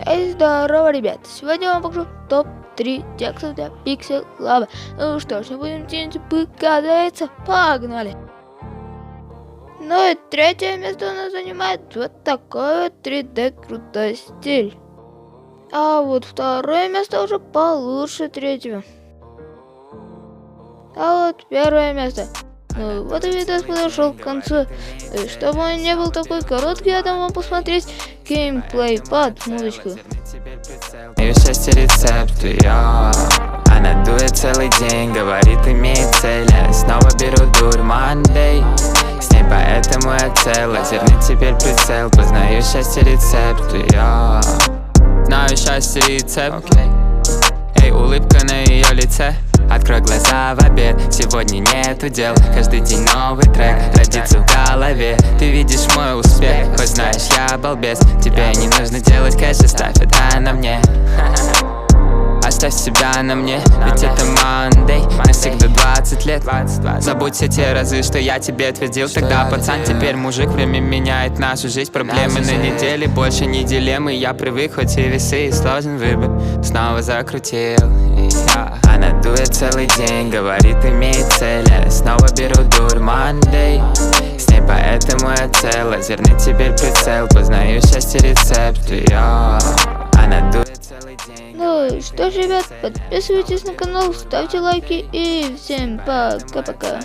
Эй, здорово, ребят! Сегодня я вам покажу топ-3 текстов для Pixel Lab. Ну что ж, не будем тянуть, показывается, погнали! Ну и третье место у нас занимает вот такой вот 3D крутой стиль. А вот второе место уже получше третьего. А вот первое место. Ну вот и видос подошел к концу. И чтобы он не был такой короткий, я дам вам посмотреть геймплей под музычку. Ее счастье рецепт, она дует целый день, говорит, имеет цель. Я снова беру дурь, Monday. С ней поэтому я цел, лазерный теперь прицел. Познаю счастье рецепт, знаю счастье рецепт. Эй, улыбка на ее лице. Открой глаза в обед, сегодня нету дел. Каждый день новый трек родится в голове. Ты видишь мой успех, хоть знаешь, я балбес. Тебе не нужно делать кэш, оставь это на мне. Оставь себя на мне, ведь это Monday. Мне всегда 20 лет. Забудь все те разы, что я тебе твердил тогда, пацан, теперь мужик. Время меняет нашу жизнь, проблемы на неделе больше не дилеммы. Я привык, хоть и весы, и сложен выбор. Снова закрутил, она дует целый день, говорит, имеет цель. Я снова беру дурь, Monday. С ней поэтому я цел, лазерный теперь прицел. Познаю счастье рецепт, она дует целый день. Ну что ж, ребят, подписывайтесь на канал, ставьте лайки и всем пока-пока.